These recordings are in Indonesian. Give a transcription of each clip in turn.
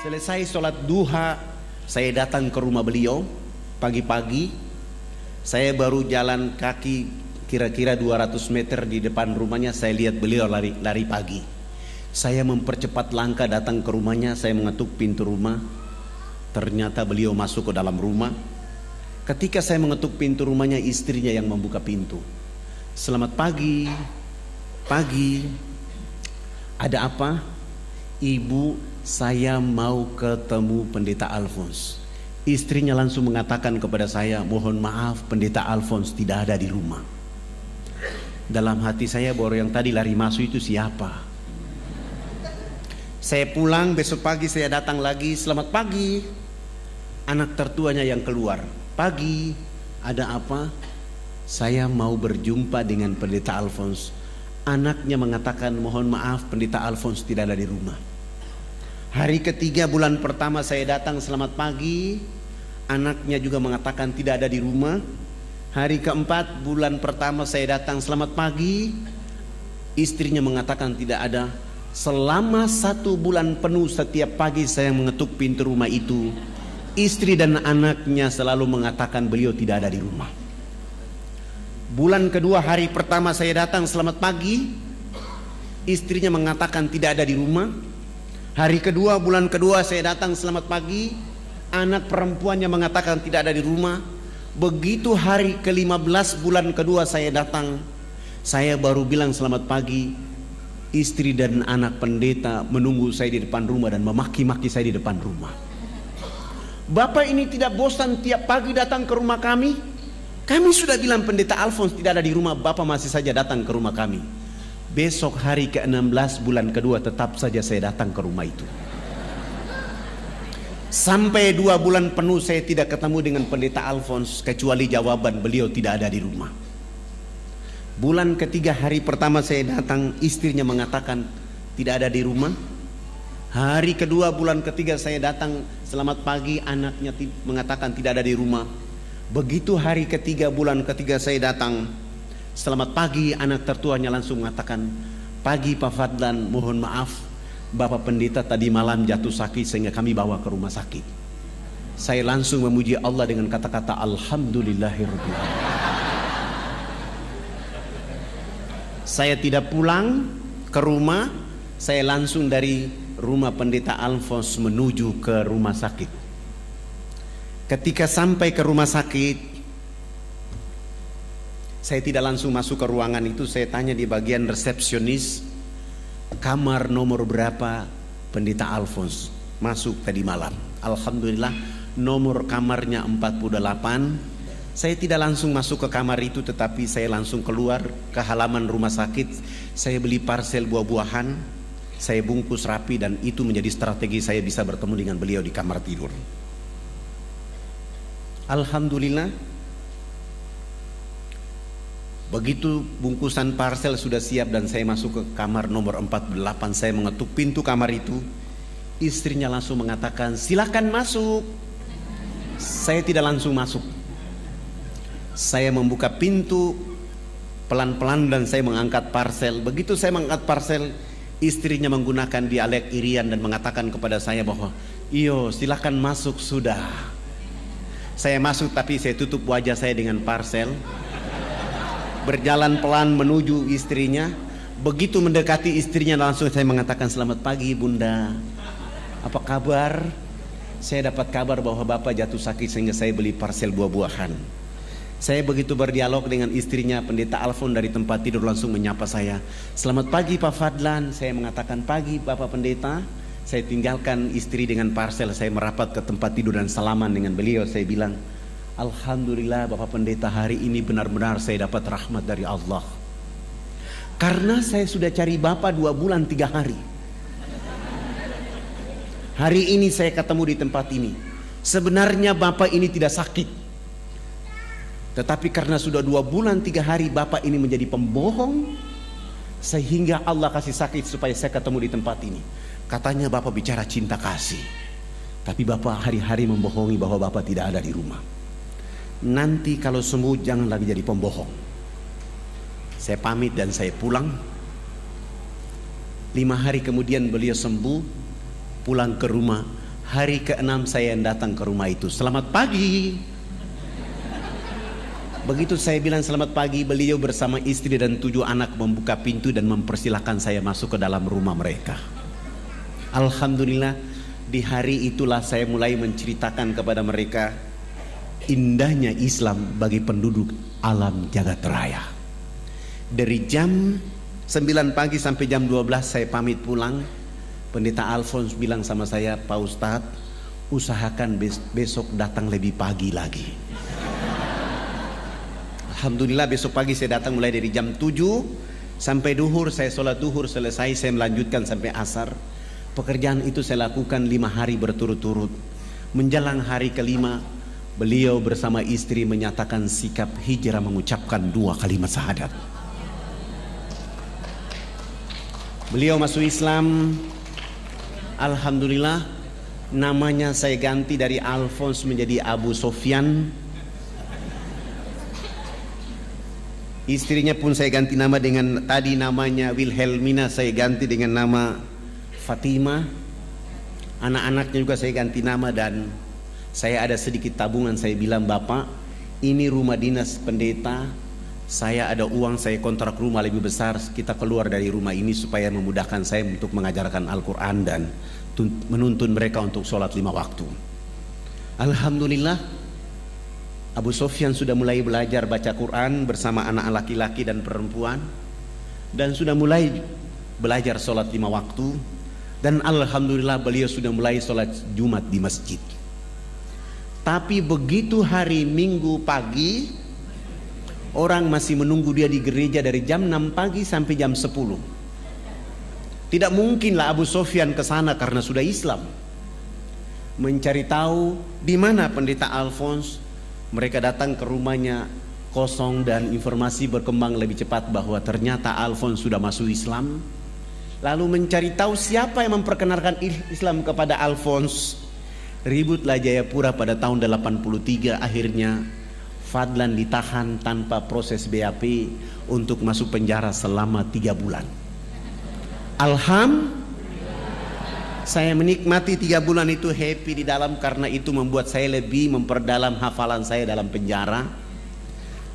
Selesai sholat duha, saya datang ke rumah beliau pagi-pagi. Saya baru jalan kaki kira-kira 200 meter di depan rumahnya. Saya lihat beliau lari pagi. Saya mempercepat langkah datang ke rumahnya. Saya mengetuk pintu rumah. Ternyata beliau masuk ke dalam rumah. Ketika saya mengetuk pintu rumahnya, istrinya yang membuka pintu. Selamat pagi. Pagi. Ada apa? Ibu, saya mau ketemu Pendeta Alphonse. Istrinya langsung mengatakan kepada saya, mohon maaf Pendeta Alphonse tidak ada di rumah. Dalam hati saya, baru yang tadi lari masuk itu siapa? Saya pulang, besok pagi saya datang lagi. Selamat pagi. Anak tertuanya yang keluar. Pagi, ada apa? Saya mau berjumpa dengan Pendeta Alphonse. Anaknya mengatakan, mohon maaf Pendeta Alphonse tidak ada di rumah. Hari ketiga bulan pertama saya datang, selamat pagi. Anaknya juga mengatakan tidak ada di rumah. Hari keempat bulan pertama saya datang, selamat pagi. Istrinya mengatakan tidak ada. Selama 1 bulan penuh setiap pagi saya mengetuk pintu rumah itu, istri dan anaknya selalu mengatakan beliau tidak ada di rumah. Bulan kedua hari pertama saya datang, selamat pagi. Istrinya mengatakan tidak ada di rumah. Hari kedua bulan kedua saya datang, selamat pagi. Anak perempuannya mengatakan tidak ada di rumah. Begitu hari ke-15 bulan kedua saya datang, saya baru bilang selamat pagi. Istri dan anak pendeta menunggu saya di depan rumah dan memaki-maki saya di depan rumah. Bapak ini tidak bosan tiap pagi datang ke rumah kami. Kami sudah bilang Pendeta Alphonse tidak ada di rumah, Bapak masih saja datang ke rumah kami. Besok hari ke-16 bulan kedua tetap saja saya datang ke rumah itu. Sampai 2 bulan penuh saya tidak ketemu dengan Pendeta Alphonse, kecuali jawaban beliau tidak ada di rumah. Bulan ketiga hari pertama saya datang, istrinya mengatakan tidak ada di rumah. Hari kedua bulan ketiga saya datang, selamat pagi, anaknya mengatakan tidak ada di rumah. Begitu hari ketiga bulan ketiga saya datang, selamat pagi, anak tertuanya langsung mengatakan, pagi Pak Fadlan, mohon maaf Bapak Pendeta tadi malam jatuh sakit sehingga kami bawa ke rumah sakit. Saya langsung memuji Allah dengan kata-kata Alhamdulillahirabbil alamin. Saya tidak pulang ke rumah, saya langsung dari rumah Pendeta Alphonse menuju ke rumah sakit. Ketika sampai ke rumah sakit, saya tidak langsung masuk ke ruangan itu. Saya tanya di bagian resepsionis, kamar nomor berapa Pendeta Alphonse masuk tadi malam. Alhamdulillah nomor kamarnya 48. Saya tidak langsung masuk ke kamar itu, tetapi saya langsung keluar ke halaman rumah sakit. Saya beli parsel buah-buahan, saya bungkus rapi, dan itu menjadi strategi saya bisa bertemu dengan beliau di kamar tidur. Alhamdulillah, begitu bungkusan parsel sudah siap dan saya masuk ke kamar nomor 48, saya mengetuk pintu kamar itu. Istrinya langsung mengatakan, silakan masuk. Saya tidak langsung masuk. Saya membuka pintu pelan-pelan dan saya mengangkat parsel. Begitu saya mengangkat parsel, istrinya menggunakan dialek Irian dan mengatakan kepada saya bahwa, iyo silakan masuk sudah. Saya masuk tapi saya tutup wajah saya dengan parsel. Berjalan pelan menuju istrinya. Begitu mendekati istrinya langsung saya mengatakan, selamat pagi Bunda, apa kabar? Saya dapat kabar bahwa Bapak jatuh sakit sehingga saya beli parsel buah-buahan. Saya begitu berdialog dengan istrinya, Pendeta Alphonse dari tempat tidur langsung menyapa saya, selamat pagi Pak Fadlan. Saya mengatakan, pagi Bapak Pendeta. Saya tinggalkan istri dengan parsel, saya merapat ke tempat tidur dan salaman dengan beliau. Saya bilang, Alhamdulillah Bapak Pendeta, hari ini benar-benar saya dapat rahmat dari Allah. Karena saya sudah cari Bapak 2 bulan 3 hari. Hari ini saya ketemu di tempat ini. Sebenarnya Bapak ini tidak sakit, tetapi karena sudah 2 bulan 3 hari Bapak ini menjadi pembohong, sehingga Allah kasih sakit supaya saya ketemu di tempat ini. Katanya Bapak bicara cinta kasih, tapi Bapak hari-hari membohongi bahwa Bapak tidak ada di rumah. Nanti kalau sembuh jangan lagi jadi pembohong. Saya pamit dan saya pulang. 5 hari kemudian beliau sembuh, pulang ke rumah. Hari ke-6 saya yang datang ke rumah itu. Selamat pagi. Begitu saya bilang selamat pagi, beliau bersama istri dan 7 anak membuka pintu dan mempersilahkan saya masuk ke dalam rumah mereka. Alhamdulillah, di hari itulah saya mulai menceritakan kepada mereka indahnya Islam bagi penduduk alam jagat raya. Dari jam 9 pagi sampai jam 12 saya pamit pulang. Pendeta Alphonse bilang sama saya, Pak Ustadz, usahakan besok datang lebih pagi lagi. Alhamdulillah besok pagi saya datang mulai dari jam 7 sampai duhur. Saya sholat duhur selesai, saya melanjutkan sampai asar. Pekerjaan itu saya lakukan 5 hari berturut-turut. Menjelang hari ke-5, beliau bersama istri menyatakan sikap hijrah, mengucapkan 2 kalimat syahadat. Beliau masuk Islam. Alhamdulillah, namanya saya ganti dari Alphonse menjadi Abu Sofyan. Istrinya pun saya ganti nama dengan, tadi namanya Wilhelmina, saya ganti dengan nama Fatima. Anak-anaknya juga saya ganti nama, dan saya ada sedikit tabungan. Saya bilang, Bapak, ini rumah dinas pendeta, saya ada uang, saya kontrak rumah lebih besar, kita keluar dari rumah ini supaya memudahkan saya untuk mengajarkan Al-Quran dan menuntun mereka untuk sholat 5 waktu. Alhamdulillah, Abu Sofyan sudah mulai belajar baca Quran bersama anak laki-laki dan perempuan, dan sudah mulai belajar sholat 5 waktu, dan alhamdulillah beliau sudah mulai sholat Jumat di masjid. Tapi begitu hari Minggu pagi, orang masih menunggu dia di gereja dari jam 6 pagi sampai jam 10. Tidak mungkinlah Abu Sofyan ke sana karena sudah Islam. Mencari tahu di mana pendeta Alphonse. Mereka datang ke rumahnya kosong, dan informasi berkembang lebih cepat bahwa ternyata Alphonse sudah masuk Islam. Lalu mencari tahu siapa yang memperkenalkan Islam kepada Alphonse. Ributlah Jayapura pada tahun 83. Akhirnya Fadlan ditahan tanpa proses BAP untuk masuk penjara selama 3 bulan. Saya menikmati 3 bulan itu, happy di dalam, karena itu membuat saya lebih memperdalam hafalan saya dalam penjara.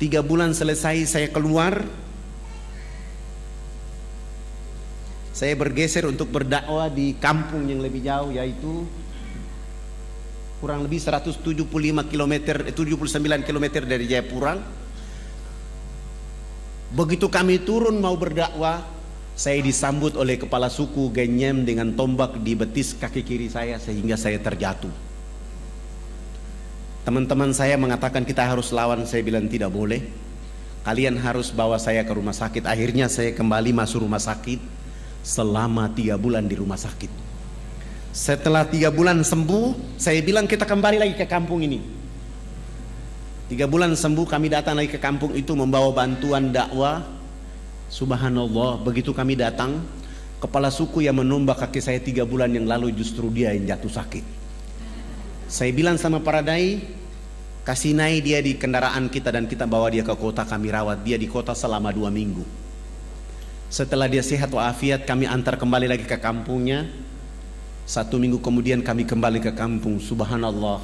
3 bulan selesai, saya keluar. Saya bergeser untuk berdakwah di kampung yang lebih jauh, yaitu kurang lebih 175 km, 79 km dari Jayapura. Begitu kami turun mau berdakwah, saya disambut oleh kepala suku Genyem dengan tombak di betis kaki kiri saya sehingga saya terjatuh. Teman-teman saya mengatakan kita harus lawan. Saya bilang tidak boleh, kalian harus bawa saya ke rumah sakit. Akhirnya saya kembali masuk rumah sakit selama 3 bulan di rumah sakit. Setelah 3 bulan sembuh, saya bilang kita kembali lagi ke kampung ini. 3 bulan sembuh, kami datang lagi ke kampung itu membawa bantuan dakwah. Subhanallah, begitu kami datang, kepala suku yang menombak kaki saya 3 bulan yang lalu justru dia yang jatuh sakit. Saya bilang sama para dai, kasih naik dia di kendaraan kita dan kita bawa dia ke kota, kami rawat dia di kota selama 2 minggu. Setelah dia sehat walafiat, kami antar kembali lagi ke kampungnya. 1 minggu kemudian kami kembali ke kampung. Subhanallah,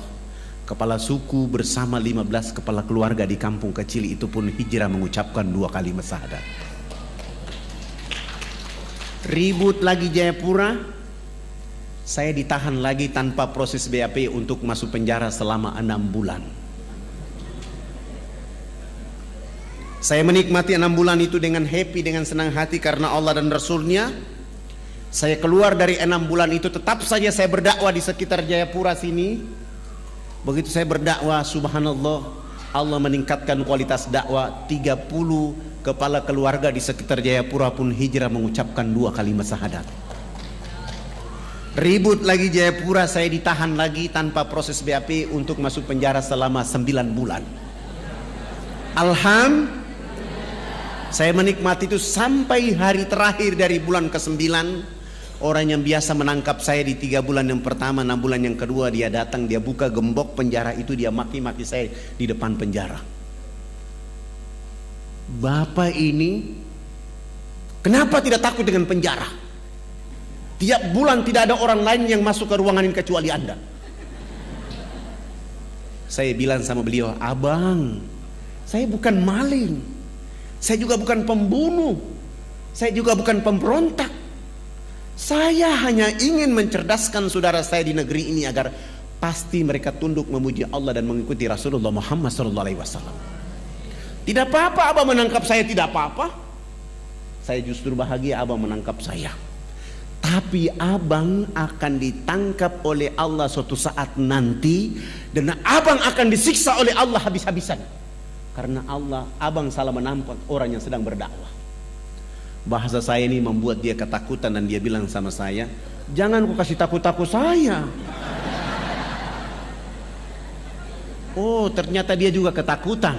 kepala suku bersama 15 kepala keluarga di kampung kecil itu pun hijrah mengucapkan 2 kalimat syahadat. Ribut lagi Jayapura, saya ditahan lagi tanpa proses BAP untuk masuk penjara selama 6 bulan. Saya menikmati 6 bulan itu dengan happy, dengan senang hati karena Allah dan Rasulnya. Saya keluar dari 6 bulan itu, tetap saja saya berdakwah di sekitar Jayapura sini. Begitu saya berdakwah, subhanallah, Allah meningkatkan kualitas dakwah. 30 kepala keluarga di sekitar Jayapura pun hijrah mengucapkan 2 kalimat syahadat. Ribut lagi Jayapura, saya ditahan lagi tanpa proses BAP untuk masuk penjara selama 9 bulan. Saya menikmati itu sampai hari terakhir dari bulan ke-9. Orang yang biasa menangkap saya di 3 bulan yang pertama, 6 bulan yang kedua, dia datang, dia buka gembok penjara itu, dia maki-maki saya di depan penjara. Bapak ini kenapa tidak takut dengan penjara? Tiap bulan tidak ada orang lain yang masuk ke ruangan ini kecuali Anda. Saya bilang sama beliau, abang, saya bukan maling, saya juga bukan pembunuh, saya juga bukan pemberontak. Saya hanya ingin mencerdaskan saudara saya di negeri ini agar pasti mereka tunduk memuji Allah dan mengikuti Rasulullah Muhammad SAW. Tidak apa-apa abang menangkap saya, tidak apa-apa. Saya justru bahagia abang menangkap saya. Tapi abang akan ditangkap oleh Allah suatu saat nanti, dan abang akan disiksa oleh Allah habis-habisan. Karena abang salah menampak orang yang sedang berdakwah. Bahasa saya ini membuat dia ketakutan dan dia bilang sama saya, jangan kau kasih takut-takut saya. Oh, ternyata dia juga ketakutan.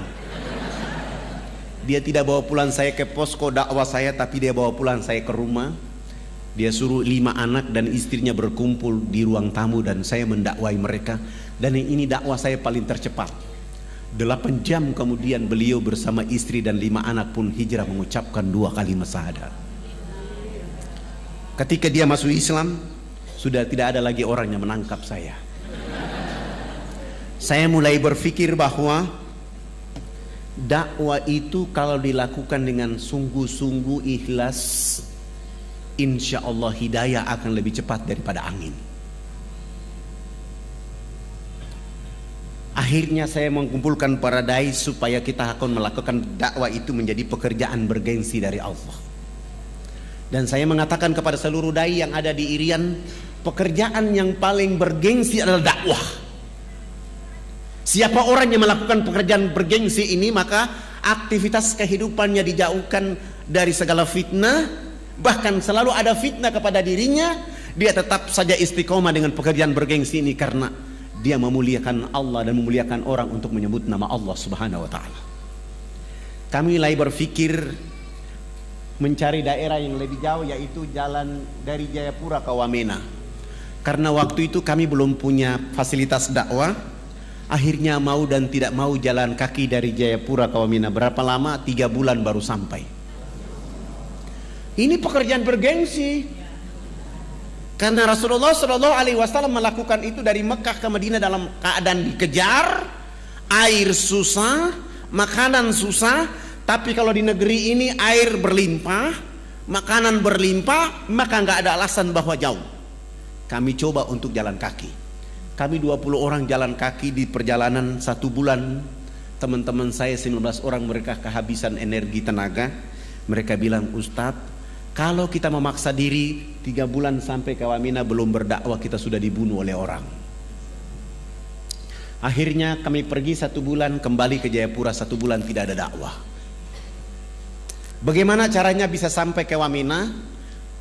Dia tidak bawa pulang saya ke posko dakwah saya, tapi dia bawa pulang saya ke rumah. Dia suruh 5 anak dan istrinya berkumpul di ruang tamu dan saya mendakwai mereka. Dan ini dakwah saya paling tercepat. 8 jam kemudian beliau bersama istri dan 5 anak pun hijrah mengucapkan 2 kalimat syahadat. Ketika dia masuk Islam, sudah tidak ada lagi orang yang menangkap saya. Saya mulai berpikir bahwa dakwah itu kalau dilakukan dengan sungguh-sungguh ikhlas, insya Allah hidayah akan lebih cepat daripada angin. Akhirnya saya mengumpulkan para dai supaya kita akan melakukan dakwah itu menjadi pekerjaan bergengsi dari Allah. Dan saya mengatakan kepada seluruh dai yang ada di Irian, pekerjaan yang paling bergengsi adalah dakwah. Siapa orang yang melakukan pekerjaan bergengsi ini, maka aktivitas kehidupannya dijauhkan dari segala fitnah. Bahkan selalu ada fitnah kepada dirinya, dia tetap saja istiqomah dengan pekerjaan bergengsi ini karena dia memuliakan Allah dan memuliakan orang untuk menyebut nama Allah Subhanahu wa taala. Kami mulai berpikir mencari daerah yang lebih jauh, yaitu jalan dari Jayapura ke Wamena. Karena waktu itu kami belum punya fasilitas dakwah. Akhirnya mau dan tidak mau jalan kaki dari Jayapura ke Wamena. Berapa lama? 3 bulan baru sampai. Ini pekerjaan bergengsi. Karena Rasulullah SAW melakukan itu dari Mekah ke Madinah dalam keadaan dikejar, air susah, makanan susah. Tapi kalau di negeri ini air berlimpah, makanan berlimpah, maka nggak ada alasan bahwa jauh. Kami coba untuk jalan kaki. Kami 20 orang jalan kaki di perjalanan 1 bulan. Teman-teman saya 19 orang, mereka kehabisan energi tenaga. Mereka bilang, Ustadz, kalau kita memaksa diri 3 bulan sampai ke Wamena belum berdakwah, kita sudah dibunuh oleh orang. Akhirnya kami pergi 1 bulan, kembali ke Jayapura 1 bulan, tidak ada dakwah. Bagaimana caranya bisa sampai ke Wamena?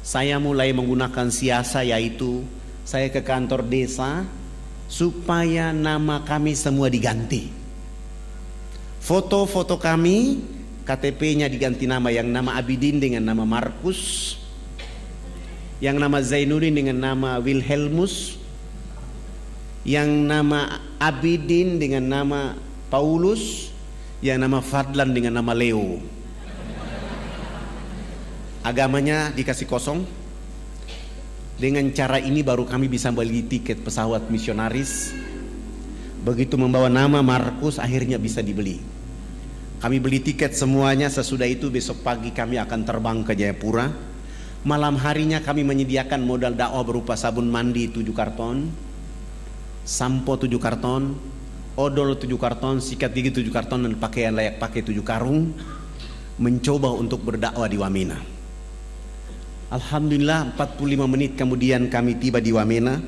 Saya mulai menggunakan siasa, yaitu saya ke kantor desa supaya nama kami semua diganti. Foto-foto kami, KTP-nya diganti nama, yang nama Abidin dengan nama Markus, yang nama Zainuddin dengan nama Wilhelmus, yang nama Abidin dengan nama Paulus, yang nama Fadlan dengan nama Leo. Agamanya dikasih kosong. Dengan cara ini baru kami bisa beli tiket pesawat misionaris. Begitu membawa nama Markus, akhirnya bisa dibeli. Kami beli tiket semuanya. Sesudah itu besok pagi kami akan terbang ke Jayapura. Malam harinya kami menyediakan modal dakwah berupa sabun mandi 7 karton, sampo 7 karton, odol 7 karton, sikat gigi 7 karton, dan pakaian layak pakai 7 karung. Mencoba untuk berdakwah di Wamena. Alhamdulillah 45 menit kemudian kami tiba di Wamena.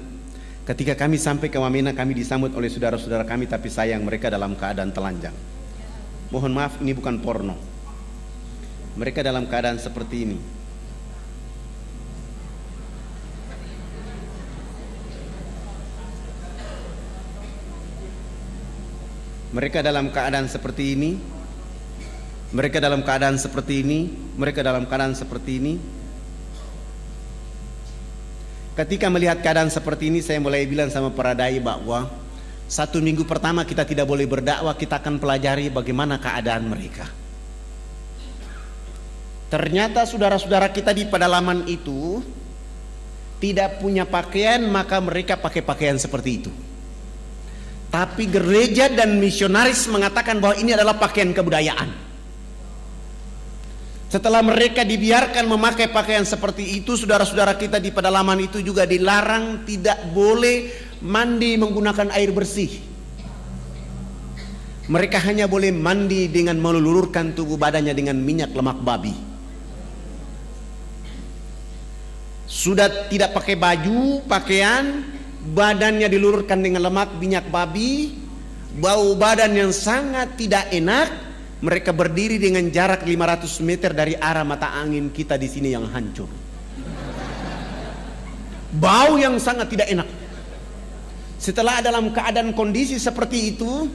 Ketika kami sampai ke Wamena, kami disambut oleh saudara-saudara kami, tapi sayang mereka dalam keadaan telanjang. Mohon maaf, ini bukan porno. Mereka dalam keadaan seperti ini. Mereka dalam keadaan seperti ini. Mereka dalam keadaan seperti ini. Mereka dalam keadaan seperti ini. Ketika melihat keadaan seperti ini, saya mulai bilang sama para dai bahwa 1 minggu pertama kita tidak boleh berdakwah, kita akan pelajari bagaimana keadaan mereka. Ternyata saudara-saudara kita di pedalaman itu tidak punya pakaian, maka mereka pakai pakaian seperti itu. Tapi gereja dan misionaris mengatakan bahwa ini adalah pakaian kebudayaan. Setelah mereka dibiarkan memakai pakaian seperti itu, saudara-saudara kita di pedalaman itu juga dilarang tidak boleh mandi menggunakan air bersih. Mereka hanya boleh mandi dengan melulurkan tubuh badannya dengan minyak lemak babi. Sudah tidak pakai baju, pakaian, badannya dilulurkan dengan lemak minyak babi, bau badan yang sangat tidak enak. Mereka berdiri dengan jarak 500 meter dari arah mata angin kita di sini yang hancur. Bau yang sangat tidak enak. Setelah dalam keadaan kondisi seperti itu,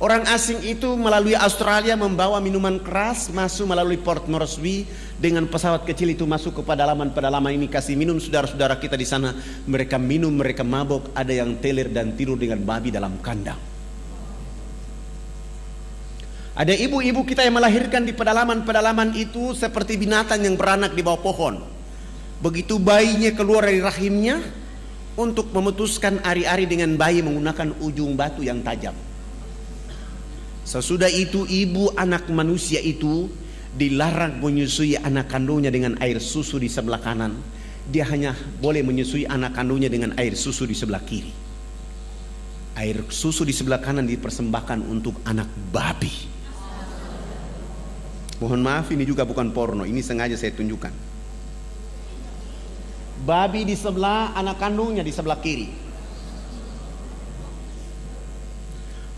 orang asing itu melalui Australia membawa minuman keras masuk melalui Port Moresby dengan pesawat kecil itu masuk ke pedalaman ini, kasih minum saudara-saudara kita di sana. Mereka minum, mereka mabok, ada yang teler dan tidur dengan babi dalam kandang. Ada ibu-ibu kita yang melahirkan di pedalaman itu seperti binatang yang beranak di bawah pohon. Begitu bayinya keluar dari rahimnya, untuk memutuskan ari-ari dengan bayi menggunakan ujung batu yang tajam. Sesudah itu ibu anak manusia itu dilarang menyusui anak kandungnya dengan air susu di sebelah kanan. Dia hanya boleh menyusui anak kandungnya dengan air susu di sebelah kiri. Air susu di sebelah kanan dipersembahkan untuk anak babi. Mohon maaf, ini juga bukan porno, ini sengaja saya tunjukkan. Babi di sebelah, anak kandungnya di sebelah kiri.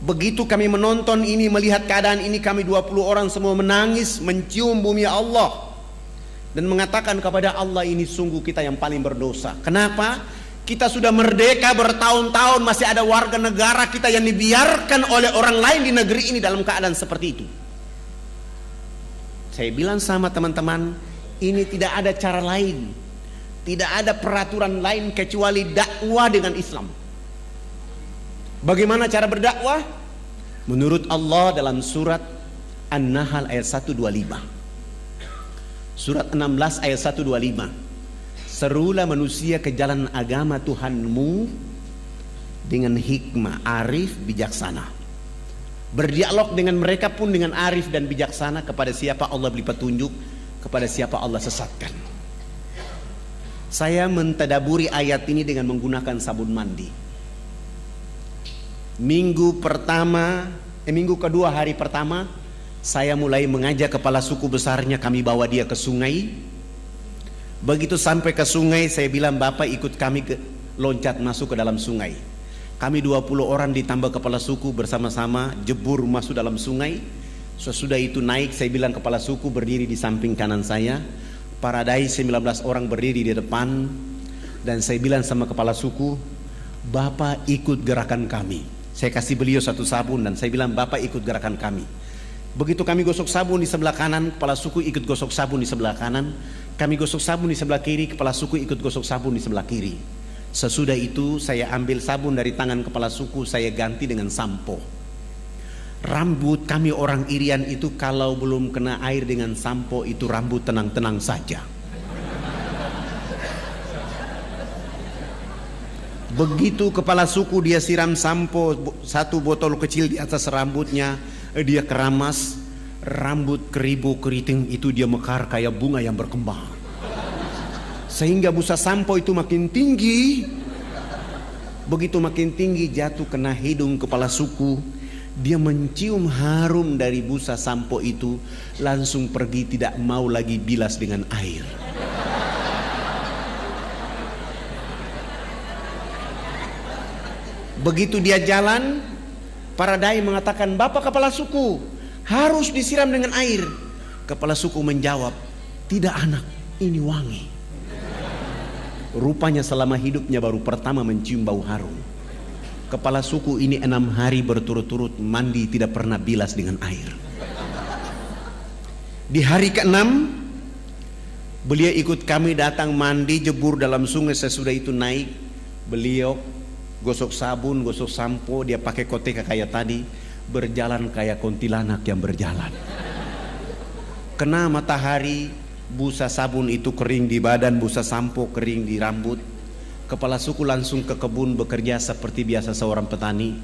Begitu kami menonton ini, melihat keadaan ini, kami 20 orang semua menangis, mencium bumi Allah dan mengatakan kepada Allah, ini sungguh kita yang paling berdosa. Kenapa? Kita sudah merdeka bertahun-tahun, masih ada warga negara kita yang dibiarkan oleh orang lain di negeri ini dalam keadaan seperti itu. Saya bilang sama teman-teman, ini tidak ada cara lain, tidak ada peraturan lain kecuali dakwah dengan Islam. Bagaimana cara berdakwah? Menurut Allah dalam surat An-Nahl ayat 125. Surat 16 ayat 125. Serulah manusia ke jalan agama Tuhanmu dengan hikmah, arif, bijaksana. Berdialog dengan mereka pun dengan arif dan bijaksana. Kepada siapa Allah beri petunjuk, kepada siapa Allah sesatkan. Saya mentadaburi ayat ini dengan menggunakan sabun mandi. Minggu kedua hari pertama, saya mulai mengajak kepala suku besarnya, kami bawa dia ke sungai. Begitu sampai ke sungai, saya bilang, Bapak ikut kami loncat masuk ke dalam sungai. Kami 20 orang ditambah kepala suku bersama-sama jebur masuk dalam sungai. Sesudah itu naik, saya bilang kepala suku berdiri di samping kanan saya, Paradai 19 orang berdiri di depan. Dan saya bilang sama kepala suku, Bapak ikut gerakan kami. Saya kasih beliau satu sabun dan saya bilang, Bapak ikut gerakan kami. Begitu kami gosok sabun di sebelah kanan, kepala suku ikut gosok sabun di sebelah kanan. Kami gosok sabun di sebelah kiri, kepala suku ikut gosok sabun di sebelah kiri. Sesudah itu saya ambil sabun dari tangan kepala suku, saya ganti dengan sampo. Rambut kami orang Irian itu kalau belum kena air dengan sampo itu rambut tenang-tenang saja. Begitu kepala suku dia siram sampo, satu botol kecil di atas rambutnya, dia keramas, rambut keribu keriting itu dia mekar kayak bunga yang berkembang. Sehingga busa sampo itu makin tinggi. Begitu makin tinggi jatuh kena hidung kepala suku. Dia mencium harum dari busa sampo itu, langsung pergi, tidak mau lagi bilas dengan air. Begitu dia jalan, Paradai mengatakan, Bapak kepala suku, harus disiram dengan air. Kepala suku menjawab, tidak anak, ini wangi. Rupanya selama hidupnya baru pertama mencium bau harum. Kepala suku ini 6 hari berturut-turut mandi tidak pernah bilas dengan air. Di hari ke-6 beliau ikut kami datang mandi jebur dalam sungai. Sesudah itu naik, beliau gosok sabun, gosok sampo, dia pakai koteka kayak tadi, berjalan kayak kuntilanak yang berjalan. Kena matahari, busa sabun itu kering di badan, busa sampo kering di rambut. Kepala suku langsung ke kebun bekerja seperti biasa seorang petani.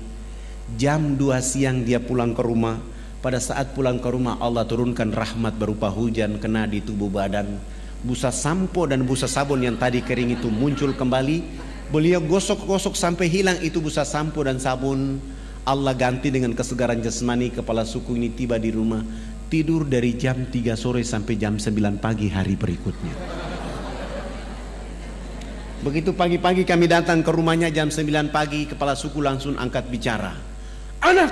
Jam 2 siang dia pulang ke rumah. Pada saat pulang ke rumah Allah turunkan rahmat berupa hujan kena di tubuh badan. Busa sampo dan busa sabun yang tadi kering itu muncul kembali. Beliau gosok-gosok sampai hilang itu busa sampo dan sabun. Allah ganti dengan kesegaran jasmani. Kepala suku ini tiba di rumah, tidur dari jam 3 sore sampai jam 9 pagi hari berikutnya. Begitu pagi-pagi kami datang ke rumahnya jam 9 pagi, kepala suku langsung angkat bicara. Anak,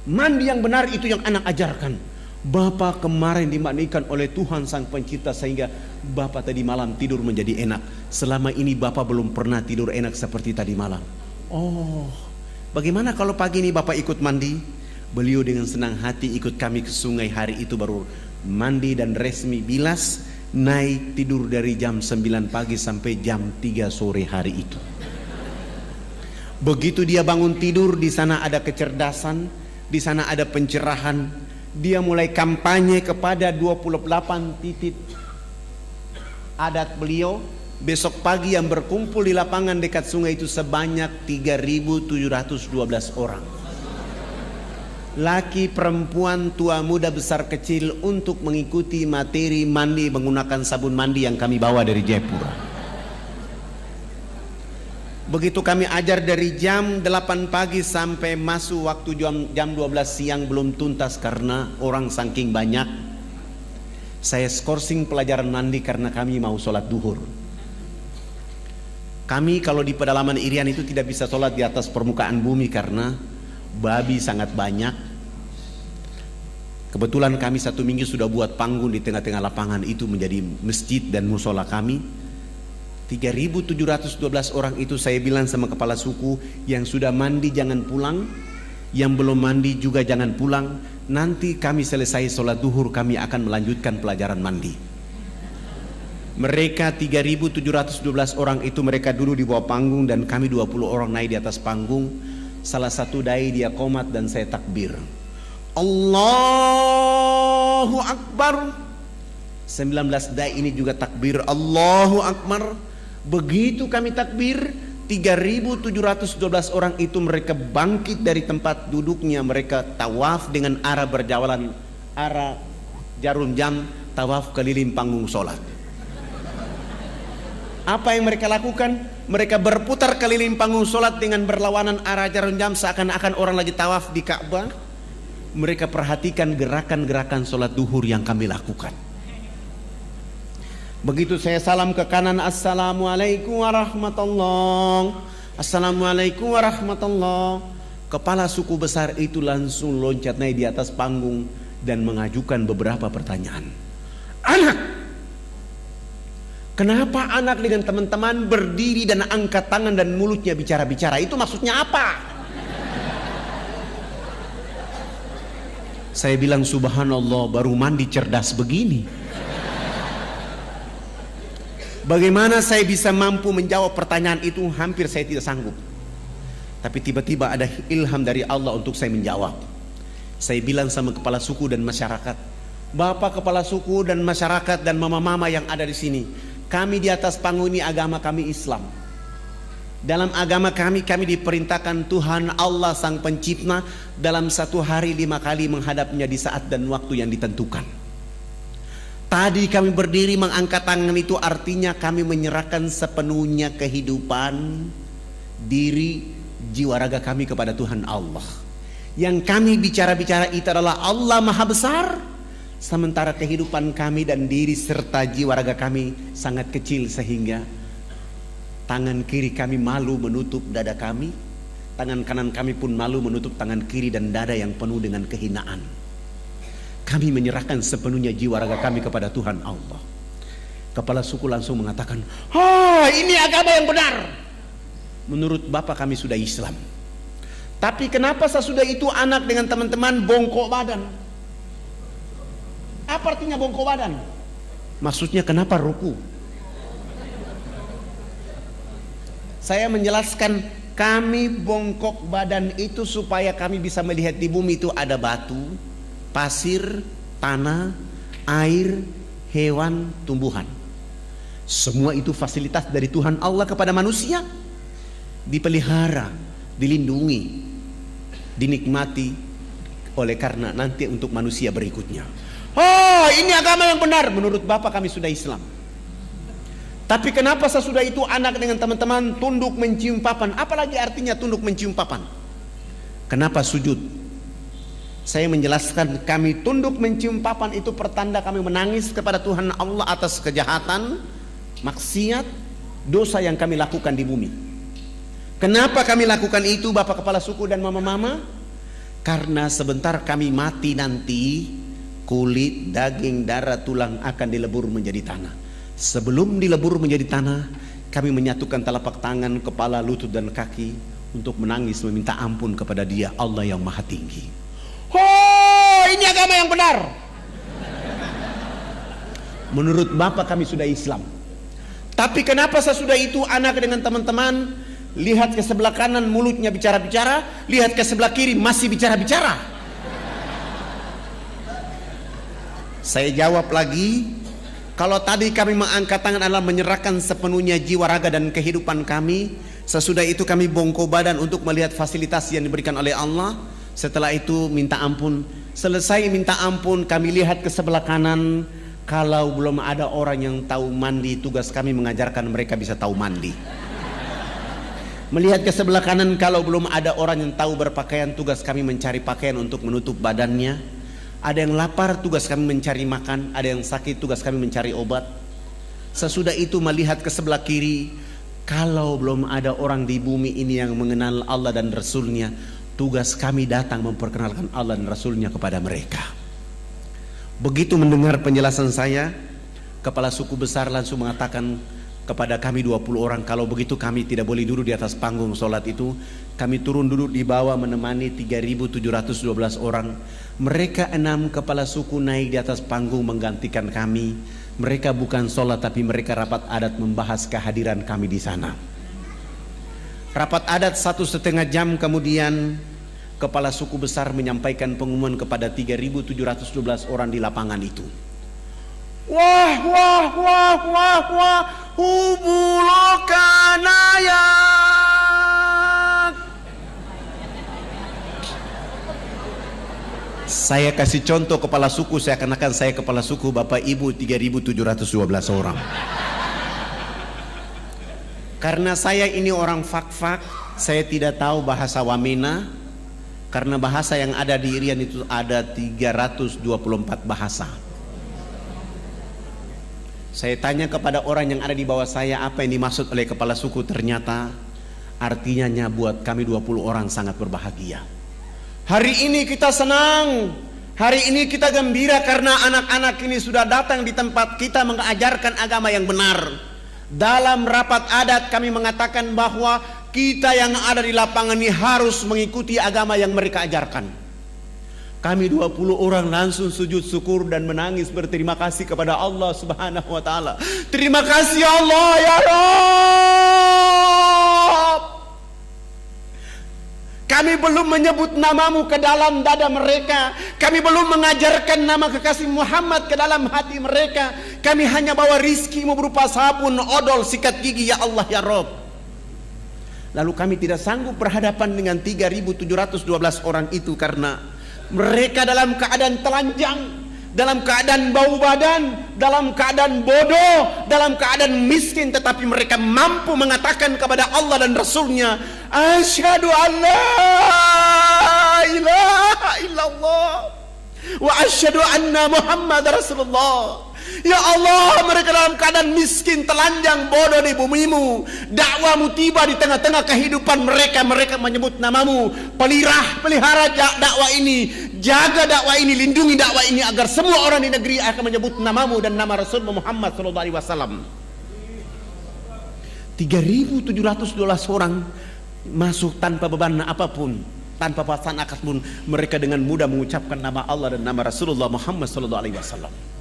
mandi yang benar itu yang anak ajarkan. Bapak kemarin dimandikan oleh Tuhan Sang Pencipta sehingga Bapak tadi malam tidur menjadi enak. Selama ini Bapak belum pernah tidur enak seperti tadi malam. Oh, bagaimana kalau pagi ini Bapak ikut mandi? Beliau dengan senang hati ikut kami ke sungai. Hari itu baru mandi dan resmi bilas, naik tidur dari jam 9 pagi sampai jam 3 sore hari itu. Begitu dia bangun tidur, di sana ada kecerdasan, di sana ada pencerahan. Dia mulai kampanye kepada 28 titik adat beliau. Besok pagi yang berkumpul di lapangan dekat sungai itu sebanyak 3.712 orang. Laki, perempuan, tua, muda, besar, kecil untuk mengikuti materi mandi menggunakan sabun mandi yang kami bawa dari Jayapura. Begitu kami ajar dari jam 8 pagi sampai masuk waktu jam 12 siang belum tuntas karena orang saking banyak. Saya skorsing pelajaran mandi karena kami mau sholat duhur. Kami kalau di pedalaman Irian itu tidak bisa sholat di atas permukaan bumi karena babi sangat banyak. Kebetulan kami 1 minggu sudah buat panggung di tengah-tengah lapangan itu menjadi masjid dan musola kami. 3.712 orang itu saya bilang sama kepala suku, yang sudah mandi jangan pulang, yang belum mandi juga jangan pulang. Nanti kami selesai sholat duhur kami akan melanjutkan pelajaran mandi. Mereka 3.712 orang itu mereka dulu di bawah panggung dan kami 20 orang naik di atas panggung. Salah satu dai dia qomat dan saya takbir. Allahu Akbar. 19 dai ini juga takbir Allahu Akbar. Begitu kami takbir, 3.712 orang itu mereka bangkit dari tempat duduknya, mereka tawaf dengan arah berjalan, arah jarum jam, tawaf keliling panggung sholat. Apa yang mereka lakukan? Mereka berputar keliling panggung sholat dengan berlawanan arah jarum jam seakan-akan orang lagi tawaf di Ka'bah. Mereka perhatikan gerakan-gerakan sholat duhur yang kami lakukan. Begitu saya salam ke kanan, Assalamualaikum warahmatullahi, Assalamualaikum warahmatullahi. Kepala suku besar itu langsung loncat naik di atas panggung dan mengajukan beberapa pertanyaan. Anak, kenapa anak dengan teman-teman berdiri dan angkat tangan dan mulutnya bicara-bicara? Itu maksudnya apa? Saya bilang subhanallah, baru mandi cerdas begini. Bagaimana saya bisa mampu menjawab pertanyaan itu? Hampir saya tidak sanggup. Tapi tiba-tiba ada ilham dari Allah untuk saya menjawab. Saya bilang sama kepala suku dan masyarakat, Bapak kepala suku dan masyarakat dan mama-mama yang ada di sini, kami di atas panggung ini agama kami Islam. Dalam agama kami diperintahkan Tuhan Allah Sang Pencipta dalam 1 hari 5 kali menghadapnya di saat dan waktu yang ditentukan. Tadi kami berdiri mengangkat tangan itu artinya kami menyerahkan sepenuhnya kehidupan, diri, jiwa raga kami kepada Tuhan Allah. Yang kami bicara-bicara itu adalah Allah Maha Besar, sementara kehidupan kami dan diri serta jiwa raga kami sangat kecil sehingga tangan kiri kami malu menutup dada kami, tangan kanan kami pun malu menutup tangan kiri dan dada yang penuh dengan kehinaan. Kami menyerahkan sepenuhnya jiwa raga kami kepada Tuhan Allah. Kepala suku langsung mengatakan, ini agama yang benar. Menurut Bapak kami sudah Islam. Tapi kenapa sesudah itu anak dengan teman-teman bongkok badan? Apa artinya bongkok badan? Maksudnya kenapa ruku? Saya menjelaskan, kami bongkok badan itu supaya kami bisa melihat di bumi itu ada batu, pasir, tanah, air, hewan, tumbuhan. Semua itu fasilitas dari Tuhan Allah kepada manusia, dipelihara, dilindungi, dinikmati oleh karena nanti untuk manusia berikutnya. Oh, ini agama yang benar. Menurut Bapak kami sudah Islam. Tapi kenapa sesudah itu anak dengan teman-teman tunduk mencium papan? Apalagi artinya tunduk mencium papan? Kenapa sujud? Saya menjelaskan, kami tunduk mencium papan itu pertanda kami menangis kepada Tuhan Allah atas kejahatan, maksiat, dosa yang kami lakukan di bumi. Kenapa kami lakukan itu Bapak Kepala Suku dan Mama-mama? Karena sebentar kami mati nanti, kulit, daging, darah, tulang akan dilebur menjadi tanah. Sebelum dilebur menjadi tanah, kami menyatukan telapak tangan, kepala, lutut dan kaki untuk menangis meminta ampun kepada Dia, Allah yang Maha Tinggi. Oh, ini agama yang benar. Menurut Bapak kami sudah Islam. Tapi kenapa sesudah itu anak dengan teman-teman lihat ke sebelah kanan mulutnya bicara-bicara, lihat ke sebelah kiri masih bicara-bicara? Saya jawab lagi, kalau tadi kami mengangkat tangan adalah menyerahkan sepenuhnya jiwa, raga dan kehidupan kami. Sesudah itu kami bongkok badan untuk melihat fasilitas yang diberikan oleh Allah. Setelah itu minta ampun. Selesai minta ampun, kami lihat ke sebelah kanan. Kalau belum ada orang yang tahu mandi, tugas kami mengajarkan mereka bisa tahu mandi. Melihat ke sebelah kanan, kalau belum ada orang yang tahu berpakaian, tugas kami mencari pakaian untuk menutup badannya. Ada yang lapar, tugas kami mencari makan. Ada yang sakit, tugas kami mencari obat. Sesudah itu melihat ke sebelah kiri, kalau belum ada orang di bumi ini yang mengenal Allah dan Rasulnya, tugas kami datang memperkenalkan Allah dan Rasulnya kepada mereka. Begitu mendengar penjelasan saya, Kepala Suku Besar langsung mengatakan kepada kami 20 orang, kalau begitu kami tidak boleh duduk di atas panggung sholat itu. Kami turun duduk di bawah menemani 3.712 orang. Mereka 6 kepala suku naik di atas panggung menggantikan kami. Mereka bukan sholat, tapi mereka rapat adat membahas kehadiran kami di sana. Rapat adat 1,5 jam kemudian, Kepala Suku Besar menyampaikan pengumuman kepada 3.712 orang di lapangan itu. Wah, wah, wah, wah, wah, hubulakanaya. Saya kasih contoh kepala suku, saya akan saya kepala suku, Bapak Ibu 3.712 orang. Karena saya ini orang fak-fak, saya tidak tahu bahasa Wamena. Karena bahasa yang ada di Irian itu ada 324 bahasa. Saya tanya kepada orang yang ada di bawah saya apa yang dimaksud oleh kepala suku, ternyata artinya buat kami 20 orang sangat berbahagia. Hari ini kita senang, hari ini kita gembira karena anak-anak ini sudah datang di tempat kita mengajarkan agama yang benar. Dalam rapat adat kami mengatakan bahwa kita yang ada di lapangan ini harus mengikuti agama yang mereka ajarkan. Kami 20 orang langsung sujud syukur dan menangis berterima kasih kepada Allah Subhanahu wa taala. Terima kasih Allah ya Rabb. Kami belum menyebut namamu ke dalam dada mereka. Kami belum mengajarkan nama kekasih Muhammad ke dalam hati mereka. Kami hanya bawa rizkimu berupa sabun, odol, sikat gigi ya Allah ya Rabb. Lalu kami tidak sanggup berhadapan dengan 3.712 orang itu karena mereka dalam keadaan telanjang, dalam keadaan bau badan, dalam keadaan bodoh, dalam keadaan miskin, tetapi mereka mampu mengatakan kepada Allah dan Rasulnya, asyhadu an la ilaha illallah wa asyhadu anna Muhammad Rasulullah. Ya Allah, mereka dalam keadaan miskin, telanjang, bodoh di bumimu. Dakwamu tiba di tengah-tengah kehidupan mereka. Mereka menyebut namamu. Pelihara dakwah ini, jaga dakwah ini, lindungi dakwah ini agar semua orang di negeri akan menyebut namamu dan nama Rasul Muhammad SAW. 3.712 orang masuk tanpa beban apapun, tanpa paksaan apapun. Mereka dengan mudah mengucapkan nama Allah dan nama Rasulullah Muhammad SAW.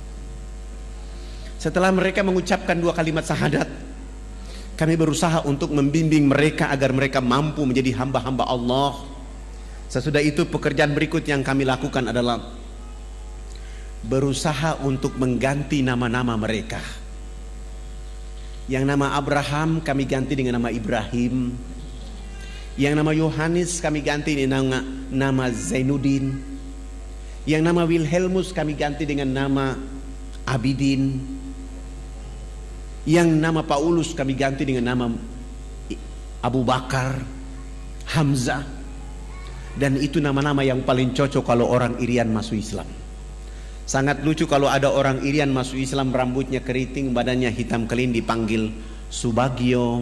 Setelah mereka mengucapkan 2 kalimat syahadat, kami berusaha untuk membimbing mereka agar mereka mampu menjadi hamba-hamba Allah. Sesudah itu pekerjaan berikut yang kami lakukan adalah berusaha untuk mengganti nama-nama mereka. Yang nama Abraham kami ganti dengan nama Ibrahim. Yang nama Yohanes kami ganti dengan nama Zainuddin. Yang nama Wilhelmus kami ganti dengan nama Abidin. Yang nama Paulus kami ganti dengan nama Abu Bakar, Hamzah. Dan itu nama-nama yang paling cocok kalau orang Irian masuk Islam. Sangat lucu kalau ada orang Irian masuk Islam, rambutnya keriting, badannya hitam kelin, dipanggil Subagio.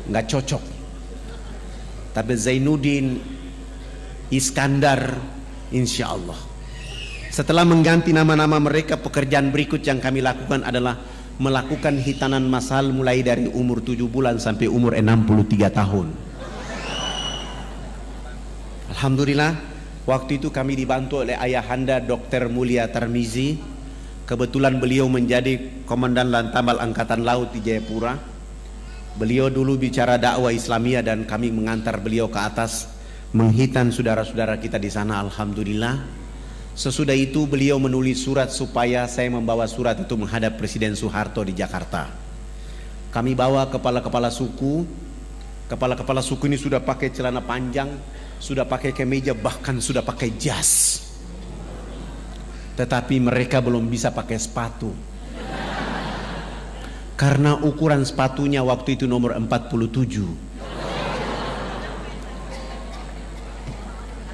Nggak cocok. Tapi Zainuddin, Iskandar, insya Allah. Setelah mengganti nama-nama mereka, pekerjaan berikut yang kami lakukan adalah melakukan hitanan masal mulai dari umur 7 bulan sampai umur 63 tahun. Alhamdulillah, waktu itu kami dibantu oleh ayahanda Dr. Mulia Tarmizi. Kebetulan beliau menjadi Komandan Lantamal Angkatan Laut di Jayapura. Beliau dulu bicara dakwah Islamiyah dan kami mengantar beliau ke atas menghitan saudara-saudara kita di sana. Alhamdulillah. Sesudah itu beliau menulis surat supaya saya membawa surat itu menghadap Presiden Soeharto di Jakarta. Kami bawa kepala-kepala suku. Kepala-kepala suku ini sudah pakai celana panjang, sudah pakai kemeja, bahkan sudah pakai jas. Tetapi mereka belum bisa pakai sepatu. Karena ukuran sepatunya waktu itu nomor 47.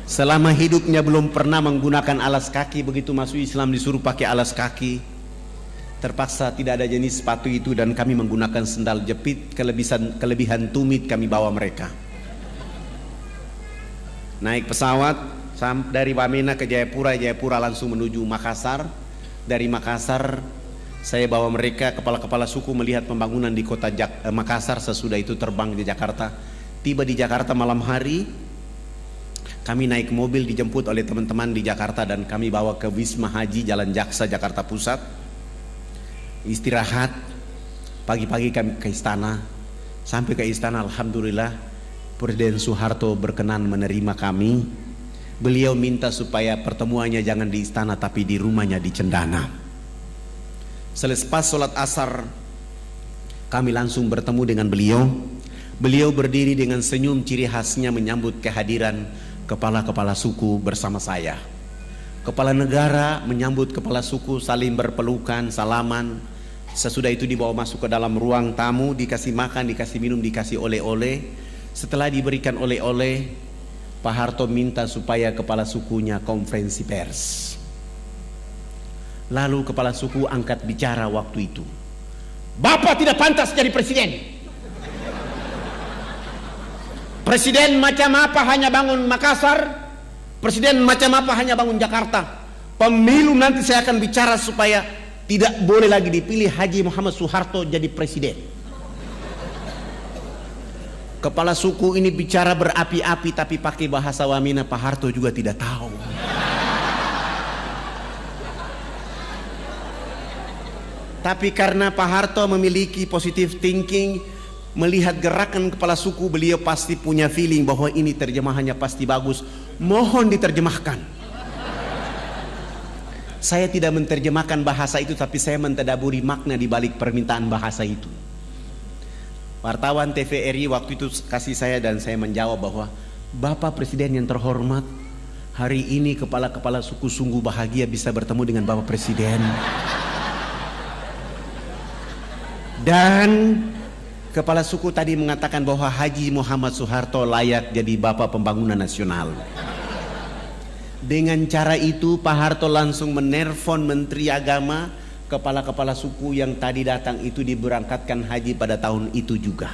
Selama hidupnya belum pernah menggunakan alas kaki, begitu masuk Islam disuruh pakai alas kaki. Terpaksa tidak ada jenis sepatu itu dan kami menggunakan sendal jepit. Kelebihan tumit kami bawa mereka. Naik pesawat dari Wamena ke Jayapura, Jayapura langsung menuju Makassar. Dari Makassar saya bawa mereka, kepala-kepala suku, melihat pembangunan di kota Makassar. Sesudah itu terbang di Jakarta. Tiba di Jakarta malam hari, kami naik mobil dijemput oleh teman-teman di Jakarta dan kami bawa ke Wisma Haji Jalan Jaksa, Jakarta Pusat. Istirahat, pagi-pagi kami ke istana. Sampai ke istana, alhamdulillah Presiden Soeharto berkenan menerima kami. Beliau minta supaya pertemuannya jangan di istana tapi di rumahnya di Cendana. Selepas sholat asar kami langsung bertemu dengan beliau. Beliau berdiri dengan senyum ciri khasnya menyambut kehadiran kepala-kepala suku bersama saya. Kepala negara menyambut kepala suku, saling berpelukan, salaman. Sesudah itu dibawa masuk ke dalam ruang tamu, dikasih makan, dikasih minum, dikasih oleh-oleh. Setelah diberikan oleh-oleh, Pak Harto minta supaya kepala sukunya konferensi pers. Lalu kepala suku angkat bicara waktu itu. Bapak tidak pantas jadi presiden. Presiden macam apa hanya bangun Makassar, presiden macam apa hanya bangun Jakarta. Pemilu nanti saya akan bicara supaya tidak boleh lagi dipilih Haji Muhammad Soeharto jadi presiden. Kepala suku ini bicara berapi-api tapi pakai bahasa Wamena, Pak Harto juga tidak tahu. Tapi karena Pak Harto memiliki positive thinking, melihat gerakan kepala suku, beliau pasti punya feeling bahwa ini terjemahannya pasti bagus. Mohon diterjemahkan. Saya tidak menerjemahkan bahasa itu, tapi saya mentadaburi makna di balik permintaan bahasa itu. Wartawan TVRI waktu itu kasih saya dan saya menjawab bahwa Bapak Presiden yang terhormat, hari ini kepala-kepala suku sungguh bahagia bisa bertemu dengan Bapak Presiden. Dan kepala suku tadi mengatakan bahwa Haji Muhammad Soeharto layak jadi Bapak Pembangunan Nasional. Dengan cara itu Pak Harto langsung menelpon Menteri Agama, kepala-kepala suku yang tadi datang itu diberangkatkan haji pada tahun itu juga.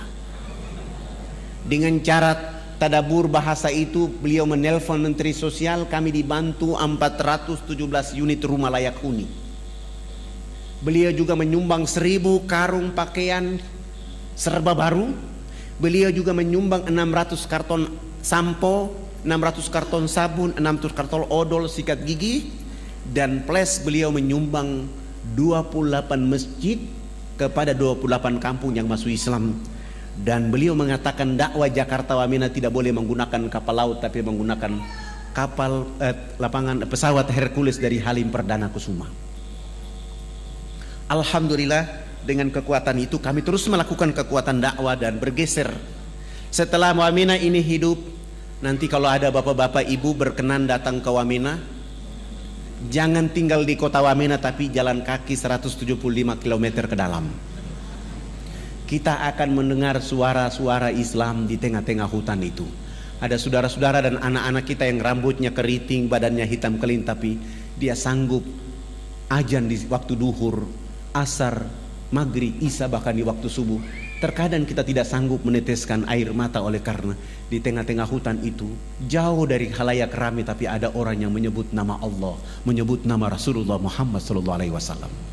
Dengan cara tadabur bahasa itu beliau menelpon Menteri Sosial, kami dibantu 417 unit rumah layak huni. Beliau juga menyumbang 1000 karung pakaian serba baru. Beliau juga menyumbang 600 karton sampo, 600 karton sabun, 600 karton odol sikat gigi. Dan plus beliau menyumbang 28 masjid kepada 28 kampung yang masuk Islam. Dan beliau mengatakan dakwah Jakarta Wamena tidak boleh menggunakan kapal laut tapi menggunakan lapangan pesawat Hercules dari Halim Perdana Kusuma. Alhamdulillah, dengan kekuatan itu kami terus melakukan kekuatan dakwah dan bergeser. Setelah Wamena ini hidup, nanti kalau ada bapak-bapak ibu berkenan datang ke Wamena, jangan tinggal di kota Wamena tapi jalan kaki 175 km ke dalam. Kita akan mendengar suara-suara Islam di tengah-tengah hutan itu. Ada saudara-saudara dan anak-anak kita yang rambutnya keriting, badannya hitam kelin, tapi dia sanggup azan di waktu duhur, asar, maghrib, isya, bahkan di waktu subuh. Terkadang kita tidak sanggup meneteskan air mata oleh karena di tengah-tengah hutan itu jauh dari khalayak ramai, tapi ada orang yang menyebut nama Allah, menyebut nama Rasulullah Muhammad SAW.